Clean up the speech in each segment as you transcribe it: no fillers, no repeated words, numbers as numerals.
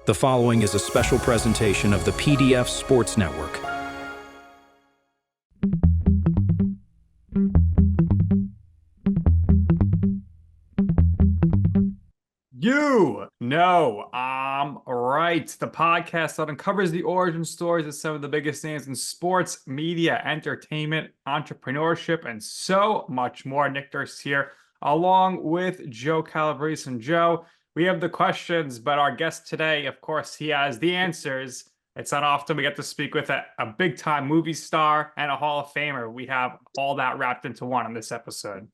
The following is a special presentation of the PDF Sports Network. You know, I'm right. The podcast that uncovers the origin stories of some of the biggest names in sports, media, entertainment, entrepreneurship, and so much more. Nick Durst here, along with Joe Calabrese. And Joe, we have the questions, but our guest today, of course, he has the answers. It's not often we get to speak with a big-time movie star and a Hall of Famer. We have all that wrapped into one in this episode.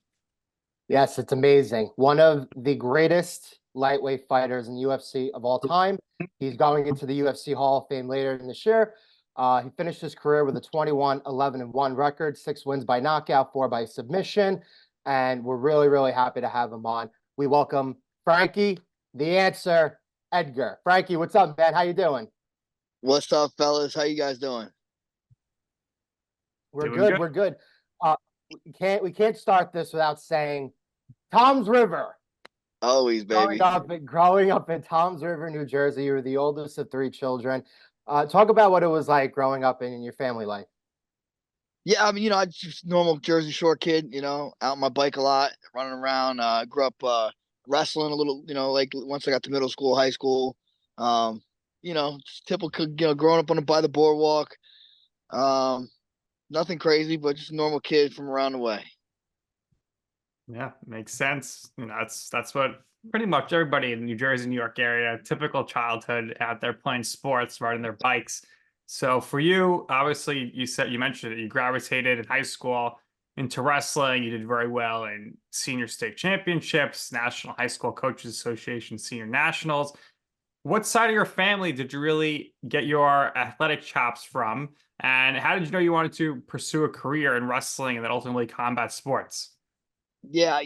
Yes, it's amazing. One of the greatest lightweight fighters in UFC of all time. He's going into the UFC Hall of Fame later in this year. He finished his career with a 21-11-1 record, 6 wins by knockout, 4 by submission, and we're really, really happy to have him on. We welcome Frankie, the answer, Edgar. Frankie, what's up, man? How you doing? What's up, fellas? How you guys doing? We're good. We're good. We can't start this without saying Tom's River. Always, baby. Growing up in Tom's River, New Jersey, you were the oldest of 3 children. Talk about what it was like growing up in your family life. Yeah, I mean, I just normal Jersey Shore kid, out on my bike a lot, running around. Grew up wrestling a little, like once I got to middle school, high school. Just typical, growing up by the boardwalk. Nothing crazy, but just a normal kid from around the way. Yeah, makes sense. That's what pretty much everybody in the New Jersey, New York area, typical childhood out there playing sports, riding their bikes. So for you, obviously, you mentioned that you gravitated in high school into wrestling. You did very well in senior state championships, National High School Coaches Association senior nationals. What side of your family did you really get your athletic chops from? And how did you know you wanted to pursue a career in wrestling and then ultimately combat sports? Yeah,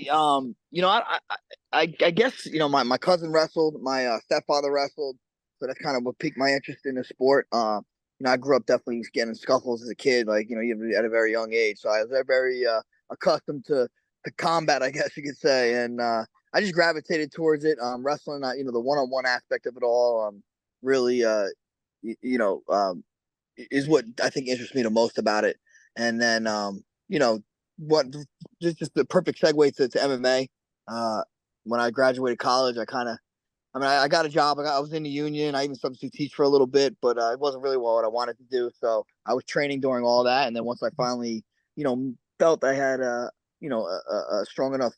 I guess my cousin wrestled, my stepfather wrestled, so that's kind of what piqued my interest in the sport. I grew up definitely getting in scuffles as a kid, like even at a very young age. So I was very accustomed to combat, I guess you could say, and I just gravitated towards it. Wrestling, the one-on-one aspect of it all, really, is what I think interests me the most about it. And then, what just the perfect segue to MMA. When I graduated college, I got a job. I was in the union. I even substitute teach for a little bit, but it wasn't really what I wanted to do. So I was training during all that, and then once I finally, felt I had a strong enough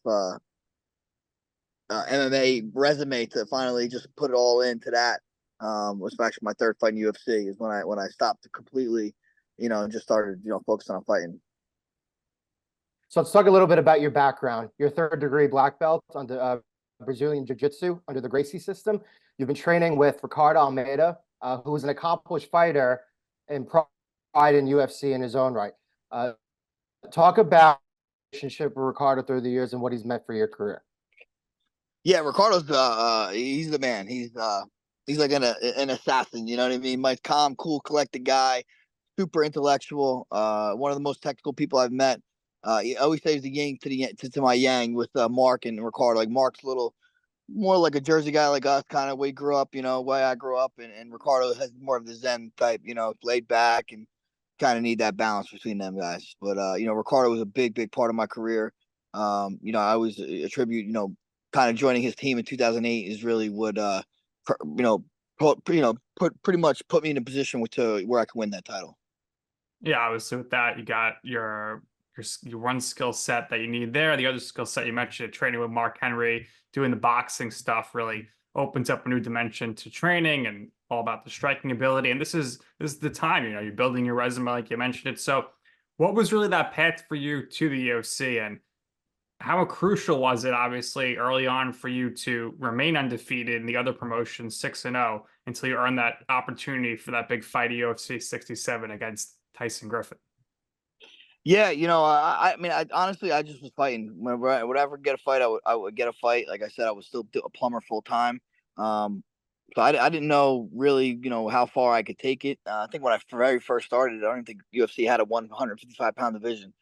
MMA resume to finally just put it all into that. Was actually my third fight in UFC is when I stopped completely, and just started focusing on fighting. So let's talk a little bit about your background. Your 3rd degree black belt under Brazilian Jiu-Jitsu under the Gracie system. You've been training with Ricardo Almeida, who is an accomplished fighter and pride in UFC in his own right. Talk about the relationship with Ricardo through the years and what he's meant for your career. Yeah, Ricardo's he's the man. He's like an assassin. You know what I mean? My calm, cool, collected guy, super intellectual. One of the most technical people I've met. He always says the yin to my yang with Mark and Ricardo. Like Mark's a little more like a Jersey guy like us, kind of way grew up, way I grew up, and Ricardo has more of the Zen type, laid back and kind of need that balance between them guys. But Ricardo was a big part of my career. I always attribute, kind of joining his team in 2008 is really what pretty much put me in a position where I could win that title. Yeah, obviously with that, you got your one skill set that you need there. The other skill set you mentioned, training with Mark Henry, doing the boxing stuff, really opens up a new dimension to training and all about the striking ability. And this is the time, you're building your resume like you mentioned it. So what was really that path for you to the UFC, and how crucial was it, obviously, early on for you to remain undefeated in the other promotions, 6-0, until you earned that opportunity for that big fight at UFC 67 against Tyson Griffin? Yeah, I mean, honestly, I just was fighting. Whenever I would ever get a fight, I would get a fight. Like I said, I was still a plumber full time. So I didn't know really, how far I could take it. I think when I very first started, I don't think UFC had a 155-pound division.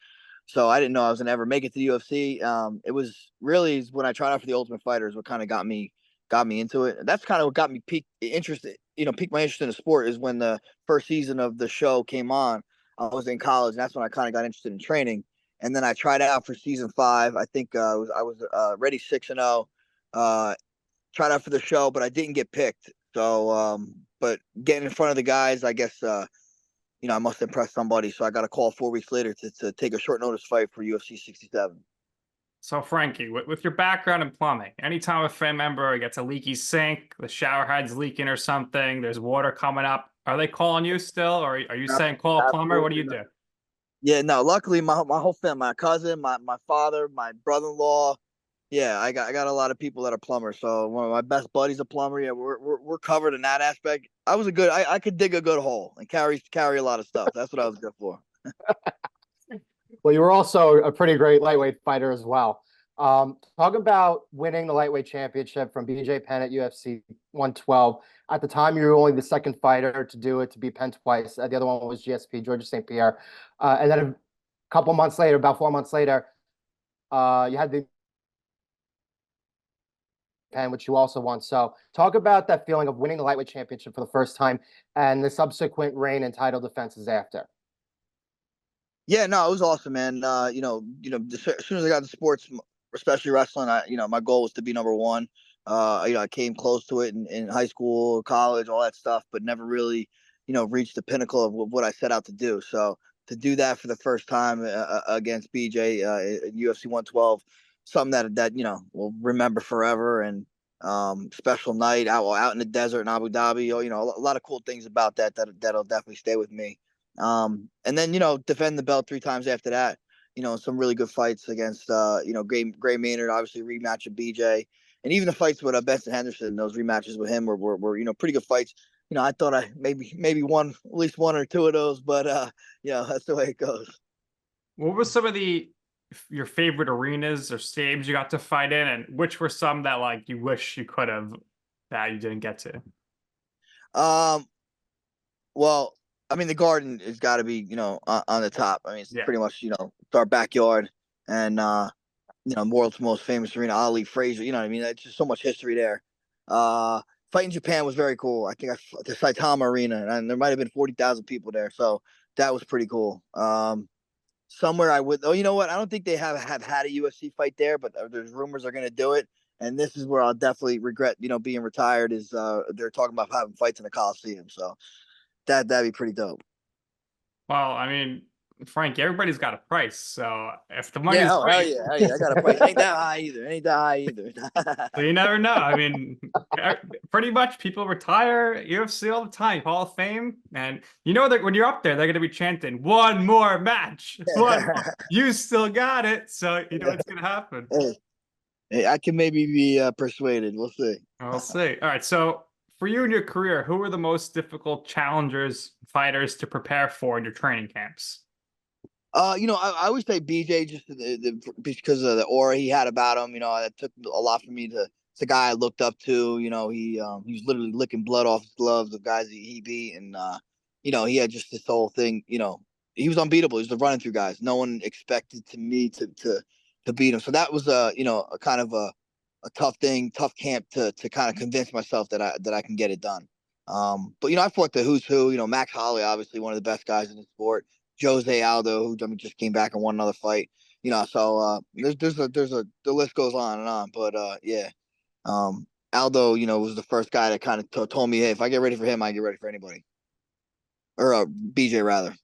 So I didn't know I was going to ever make it to the UFC. It was really when I tried out for the Ultimate Fighter is what kind of got me got me into it. That's kind of what got me piqued my interest in the sport is when the first season of the show came on. I was in college, and that's when I kind of got interested in training. And then I tried out for season 5. I think I was ready 6-0. Tried out for the show, but I didn't get picked. So, but getting in front of the guys, I guess, I must impress somebody. So I got a call 4 weeks later to take a short notice fight for UFC 67. So Frankie, with your background in plumbing, anytime a fan member gets a leaky sink, the shower head's leaking or something, there's water coming up, are they calling you still, or are you saying call a plumber? What do you do? Yeah, no. Luckily, my whole family, my cousin, my father, my brother-in-law. Yeah, I got a lot of people that are plumbers. So one of my best buddies a plumber. Yeah, we're covered in that aspect. I could dig a good hole and carry a lot of stuff. That's what I was good for. Well, you were also a pretty great lightweight fighter as well. Talk about winning the lightweight championship from BJ Penn at UFC 112. At the time, you were only the second fighter to do it, to beat Penn twice. The other one was GSP, Georges St. Pierre. And then a couple months later, about 4 months later, you had the Penn, which you also won. So talk about that feeling of winning the lightweight championship for the first time and the subsequent reign and title defenses after. Yeah, no, it was awesome, man. As soon as I got into sports, especially wrestling, my goal was to be number one. I came close to it in high school, college, all that stuff, but never really, reached the pinnacle of what I set out to do. So to do that for the first time against BJ in UFC 112, something that we'll remember forever, and special night out in the desert in Abu Dhabi. A lot of cool things about that'll definitely stay with me. And then defend the belt 3 times after that. Some really good fights against Gray Maynard, obviously rematch of BJ, and even the fights with Benson Henderson. Those rematches with him were pretty good fights. I thought I maybe won at least 1 or 2 of those, but that's the way it goes. What were some of your favorite arenas or stadiums you got to fight in, and which were some that like you wish you could have that you didn't get to? Well, I mean, the Garden has got to be, on the top. I mean, it's Yeah. pretty much, it's our backyard, and world's most famous arena, Ali, Frazier. You know what I mean? It's just so much history there. Fighting Japan was very cool. I think the Saitama Arena, and there might have been 40,000 people there, so that was pretty cool. Somewhere I would. Oh, you know what? I don't think they have had a UFC fight there, but there's rumors they're going to do it, and this is where I'll definitely regret, being retired. Is they're talking about having fights in the Coliseum, so that'd be pretty dope. Well, I mean, Frank, everybody's got a price. So if the money's Hell right, yeah, I got a price. Ain't that high either. so you never know. I mean, pretty much people retire UFC all the time, Hall of Fame, and that when you're up there, they're going to be chanting "one more match, one more." You still got it, so you know it's going to happen. Hey, I can maybe be persuaded. We'll see. We'll see. All right, so for you in your career, who were the most difficult challengers, fighters to prepare for in your training camps? I always say BJ just because of the aura he had about him. That took a lot for me to. It's a guy I looked up to. He was literally licking blood off his gloves, the guys he beat, and he had just this whole thing. He was unbeatable. He was the running through guys. No one expected me to beat him. So that was a kind of a tough thing, tough camp to kind of convince myself that I can get it done. But I fought the who's who. Max Holloway, obviously one of the best guys in the sport. Jose Aldo, who just came back and won another fight. So the list goes on and on. But yeah, Aldo, was the first guy that kind of told me, hey, if I get ready for him, I get ready for anybody, or BJ rather.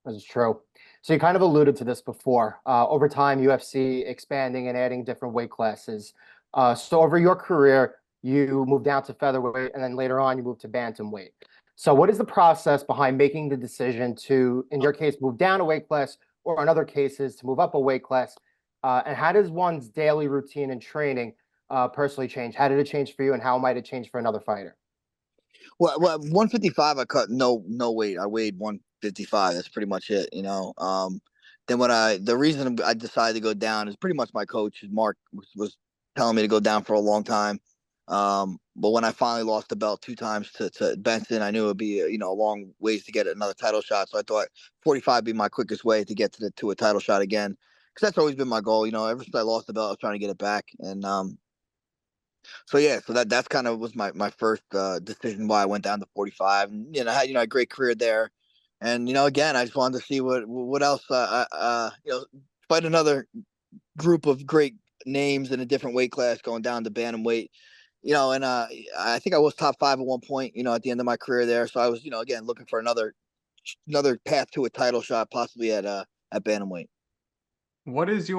This is true. So you kind of alluded to this before. Over time, UFC expanding and adding different weight classes. So over your career, you moved down to featherweight, and then later on, you moved to bantamweight. So what is the process behind making the decision to, in your case, move down a weight class, or in other cases, to move up a weight class? And how does one's daily routine and training personally change? How did it change for you, and how might it change for another fighter? Well, 155, I cut no weight. I weighed 155. That's pretty much it. Then the reason I decided to go down is pretty much my coach, Mark, was telling me to go down for a long time. But when I finally lost the belt 2 times to Benson, I knew it'd be a long ways to get another title shot. So I thought 45 would be my quickest way to get to a title shot again, because that's always been my goal. Ever since I lost the belt, I was trying to get it back. And So yeah, so that's kind of was my first decision why I went down to 45, and I had a great career there, and again I just wanted to see what else fight another group of great names in a different weight class going down to bantamweight, and I think I was top five at one point, at the end of my career there, so I was again looking for another path to a title shot possibly at bantamweight. What was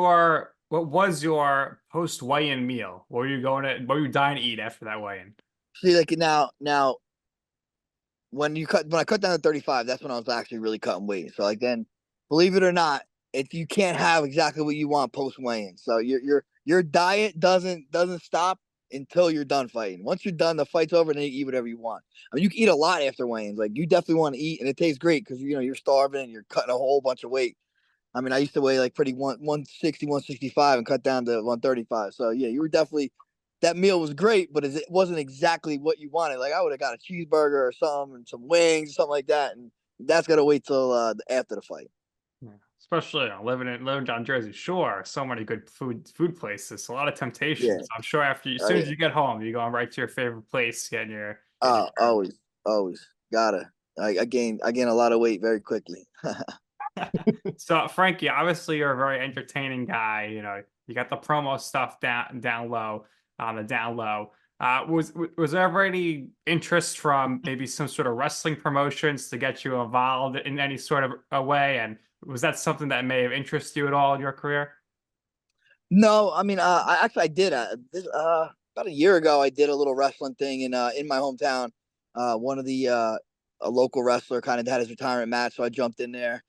your post weigh-in meal? What were you dying to eat after that weigh-in? See, like now when I cut down to 35, that's when I was actually really cutting weight. So like then, believe it or not, if you can't have exactly what you want post weigh-in. So your diet doesn't stop until you're done fighting. Once you're done, the fight's over, then you eat whatever you want. I mean, you can eat a lot after weigh-ins. Like you definitely want to eat, and it tastes great because you're starving and you're cutting a whole bunch of weight. I mean, I used to weigh like pretty 160, 165 and cut down to 135. So yeah, you were definitely that meal was great, but it wasn't exactly what you wanted. Like I would have got a cheeseburger or something and some wings, something like that, and that's gotta wait till after the fight. Yeah. Especially living down Jersey Shore, so many good food places, a lot of Yeah, temptations. I'm sure as oh soon as yeah, you get home, you're going right to your favorite place, getting your always gotta. I gain a lot of weight very quickly. So, Frankie, obviously you're a very entertaining guy. You got the promo stuff down low on the down low. Was there ever any interest from maybe some sort of wrestling promotions to get you involved in any sort of a way? And was that something that may have interested you at all in your career? No, I mean, I did about a year ago. I did a little wrestling thing in my hometown. One of the a local wrestler kind of had his retirement match, so I jumped in there,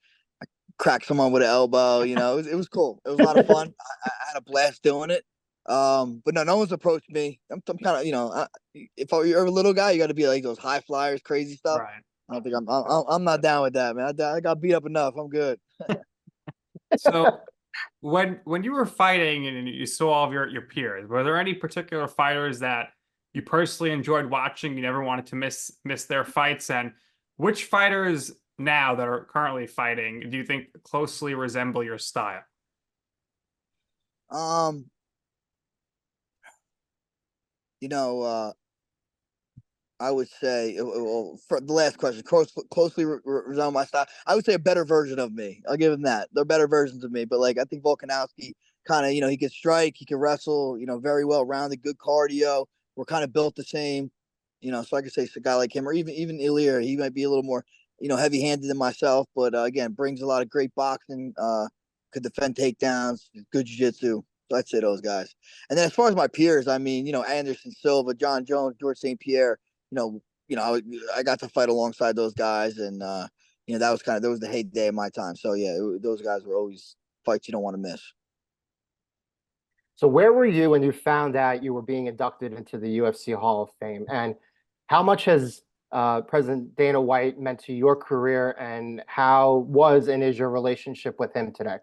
cracked someone with an elbow. It was cool. It was a lot of fun. I had a blast doing it. But no one's approached me. I'm kind of if you're a little guy, you got to be like those high flyers, crazy stuff. Right. I don't think I'm not down with that, man. I got beat up enough. I'm good. So when you were fighting and you saw all of your peers, were there any particular fighters that you personally enjoyed watching? You never wanted to miss their fights, and which fighters now that are currently fighting do you think closely resemble your style? Um, you know, I would say, well, for the last question, closely resemble my style. I would say a better version of me. I'll give him that. They're better versions of me. But like, I think Volkanovski kind of, he can strike, he can wrestle, very well rounded, good cardio. We're kind of built the same, so I could say it's a guy like him, or even Ilya. He might be a little more, heavy handed than myself, but again, brings a lot of great boxing. Could defend takedowns, good jiu-jitsu. So I'd say those guys. And then as far as my peers, I mean, Anderson Silva, John Jones, George St. Pierre, you know, I got to fight alongside those guys, and that was the heyday of my time. So yeah, those guys were always fights you don't want to miss. So where were you when you found out you were being inducted into the UFC Hall of Fame? And how much has President Dana White meant to your career, and how was and is your relationship with him today?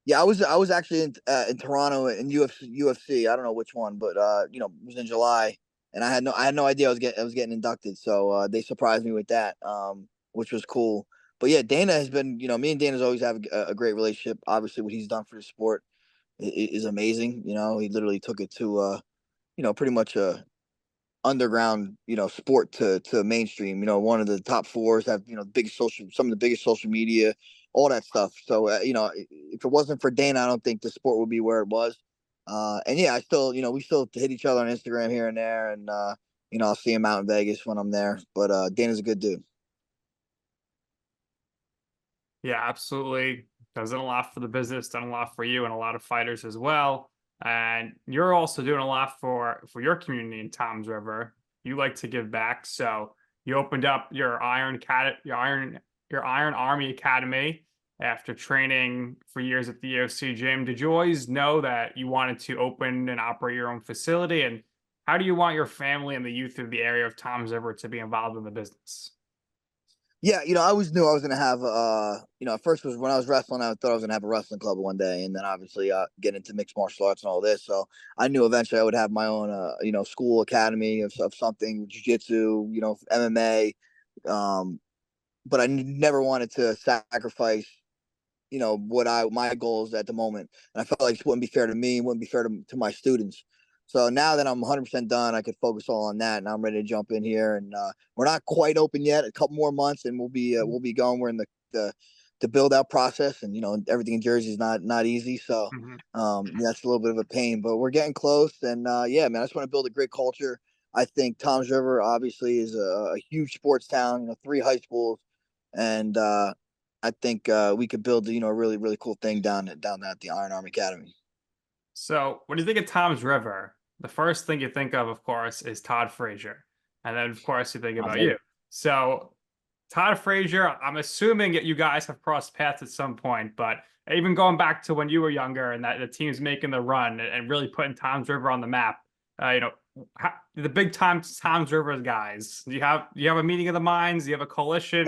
Yeah, I was actually in Toronto in UFC. I don't know which one, but it was in July, and I had no idea I was getting inducted. So they surprised me with that, which was cool. But yeah, Dana has been, me and Dana's always have a great relationship. Obviously, what he's done for the sport is amazing. He literally took it to pretty much a underground, sport to mainstream. One of the top fours, have some of the biggest social media, all that stuff. So if it wasn't for Dana, I don't think the sport would be where it was. And yeah, I still, we still hit each other on Instagram here and there, and I'll see him out in Vegas when I'm there. But Dana's a good dude. Yeah, absolutely. Does a lot for the business, done a lot for you and a lot of fighters as well. And you're also doing a lot for your community in Toms River. You like to give back, so you opened up your Iron Army Academy after training for years at the UFC gym. Did you always know that you wanted to open and operate your own facility? And how do you want your family and the youth of the area of Toms River to be involved in the business? Yeah, I always knew I was gonna have at first was when I was wrestling, I thought I was gonna have a wrestling club one day, and then obviously get into mixed martial arts and all this. So I knew eventually I would have my own school academy of something, jiu-jitsu, MMA. Um, but I never wanted to sacrifice, what my goals at the moment. And I felt like it wouldn't be fair to me, it wouldn't be fair to my students. So now that I'm 100% done, I could focus all on that, and I'm ready to jump in here. And we're not quite open yet. A couple more months, and we'll be going. We're in the build out process, and everything in Jersey is not easy. So Mhm. that's a little bit of a pain, but we're getting close. And yeah, man, I just want to build a great culture. I think Tom's River obviously is a huge sports town. 3 high schools, and I think we could build a really really cool thing down at the Iron Arm Academy. So when you think of Tom's River, the first thing you think of course, is Todd Frazier. And then, of course, you think about you. So Todd Frazier, I'm assuming that you guys have crossed paths at some point, but even going back to when you were younger and that the team's making the run and really putting Tom's River on the map, the big time Tom's River guys, do you have a meeting of the minds? Do you have a coalition?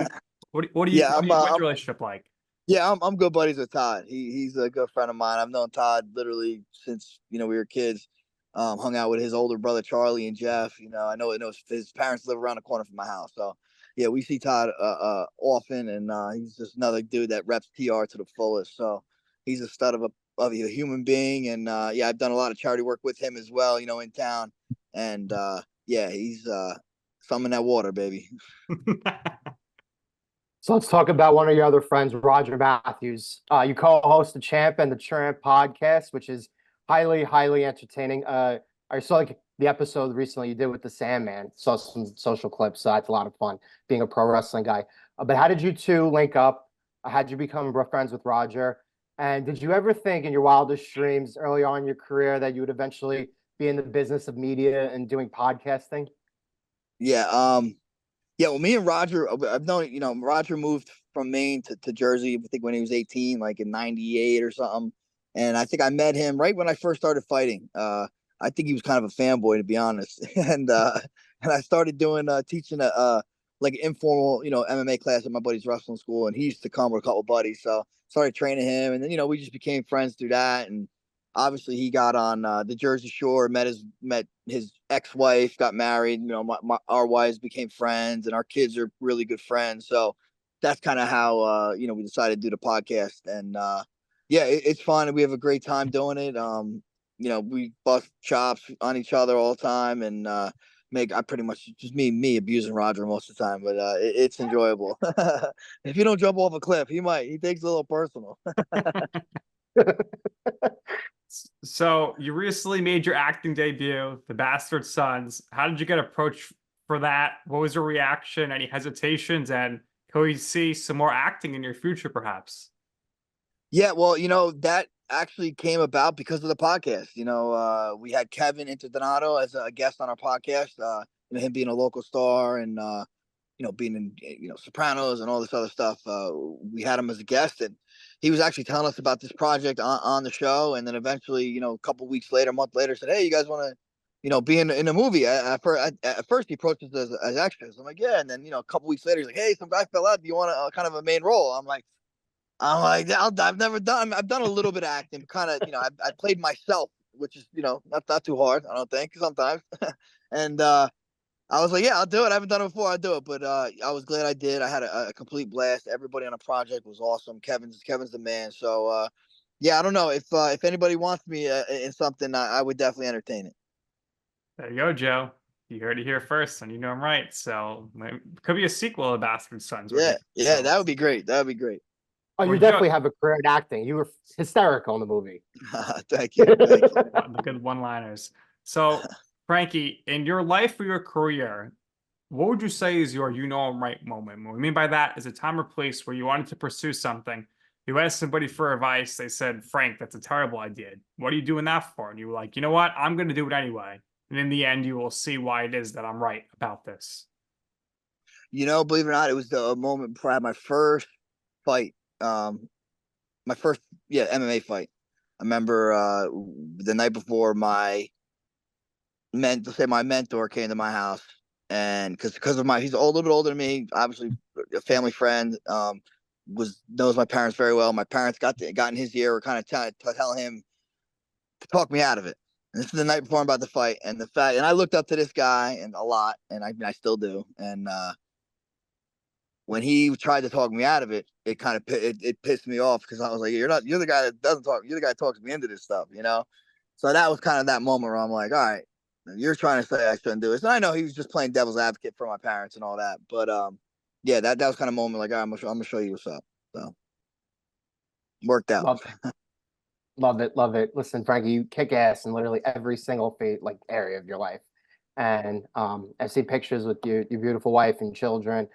Yeah, What's your relationship like? yeah, I'm good buddies with Todd. He's a good friend of mine. I've known Todd literally since we were kids. Hung out with his older brother Charlie and Jeff. I know his parents live around the corner from my house. So yeah, we see Todd often, and he's just another dude that reps TR to the fullest. So he's a stud of a human being, and yeah, I've done a lot of charity work with him as well. In town, and yeah, he's some in that water, baby. So let's talk about one of your other friends, Roger Matthews. You co-host the Champ and the Tramp podcast, which is highly, highly entertaining. I saw like the episode recently you did with the Sandman. Saw some social clips. So that's a lot of fun being a pro wrestling guy. But how did you two link up? How did you become friends with Roger? And did you ever think in your wildest dreams early on in your career that you would eventually be in the business of media and doing podcasting? Yeah. Yeah, well, me and Roger, I've known, Roger moved from Maine to Jersey, I think when he was 18, like in 98 or something. And I think I met him right when I first started fighting. I think he was kind of a fanboy, to be honest. And I started doing, teaching like an informal, MMA class at my buddy's wrestling school. And he used to come with a couple buddies. So started training him. And then, we just became friends through that. And obviously he got on the Jersey Shore, met his ex-wife, got married. Our wives became friends, and our kids are really good friends. So that's kind of how we decided to do the podcast. And yeah, it's fun, and we have a great time doing it. We bust chops on each other all the time, and I pretty much just me abusing Roger most of the time, but it's enjoyable. If you don't jump off a cliff, he takes it a little personal. So you recently made your acting debut, The Bastard Sons. How did you get approached for that? What was your reaction? Any hesitations? And can we see some more acting in your future, perhaps? Yeah, well, that actually came about because of the podcast. We had Kevin Interdonato as a guest on our podcast. Him being a local star, and being in Sopranos and all this other stuff. We had him as a guest, and he was actually telling us about this project on the show. And then eventually, a couple weeks later, a month later, said, "Hey, you guys want to, be in a movie?" At first, he approached us as extras. I'm like, "Yeah." And then, a couple weeks later, he's like, "Hey, some guy fell out. Do you want kind of a main role?" I've never done. I've done a little bit of acting, kind of. I played myself, which is not too hard. I don't think sometimes. And I was like, yeah, I'll do it. I haven't done it before. I'll do it. But I was glad I did. I had a complete blast. Everybody on the project was awesome. Kevin's the man. So yeah, I don't know if anybody wants me in something, I would definitely entertain it. There you go, Joe. You heard it here first, and I'm right. So it could be a sequel of Bastard Sons. Yeah, yeah, that would be great. That would be great. Oh, you Well, definitely Joe, have a career in acting. You were hysterical in the movie. Thank you. Thank you. the good one-liners. So, Frankie, in your life or your career, what would you say is your I'm right moment? What we mean by that is a time or place where you wanted to pursue something. You asked somebody for advice. They said, Frank, that's a terrible idea. What are you doing that for? And you were like, you know what? I'm going to do it anyway. And in the end, you will see why it is that I'm right about this. Believe it or not, it was the moment before I had my first fight. My first MMA fight. I remember the night before my mentor came to my house, and because of he's a little bit older than me, obviously a family friend, knows my parents very well. My parents got in his ear, were kind of telling him to talk me out of it. And this is the night before I'm about to fight, and I looked up to this guy and a lot, and I still do. And when he tried to talk me out of it, it kind of it pissed me off, because I was like, you're the guy that doesn't talk. You're the guy that talks me into this stuff, So that was kind of that moment where I'm like, all right, you're trying to say I shouldn't do this. And I know he was just playing devil's advocate for my parents and all that. But yeah, that was kind of moment like, all right, I'm gonna show you what's up. So worked out. Love it. Love it. Love it. Listen, Frankie, you kick ass in literally every single area of your life. And I see pictures with your beautiful wife and children.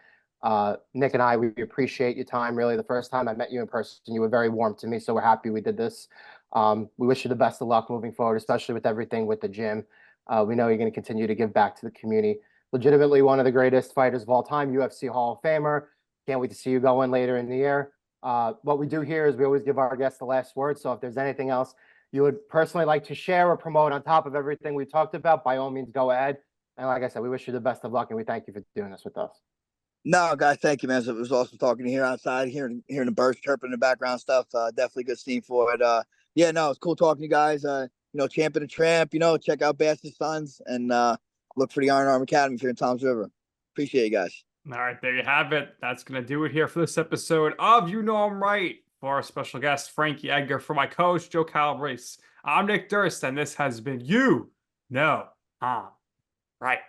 Nick and I, we appreciate your time. Really, the first time I met you in person, you were very warm to me. So we're happy we did this. We wish you the best of luck moving forward, especially with everything with the gym. We know you're going to continue to give back to the community. Legitimately one of the greatest fighters of all time, UFC Hall of Famer. Can't wait to see you go in later in the year. What we do here is we always give our guests the last word. So if there's anything else you would personally like to share or promote on top of everything we talked about, by all means, go ahead. And like I said, we wish you the best of luck and we thank you for doing this with us. No, guys, thank you, man. It was awesome talking to you here outside, hearing the birds chirping in the background stuff. Definitely good scene for it. Yeah, no, it's cool talking to you guys. Champion and Tramp, check out Bastard Sons and look for the Iron Arm Academy if you're in Tom's River. Appreciate you guys. All right, there you have it. That's going to do it here for this episode of You Know I'm Right. For our special guest, Frankie Edgar, for my coach, Joe Calabrese. I'm Nick Durst, and this has been You Know I'm Right.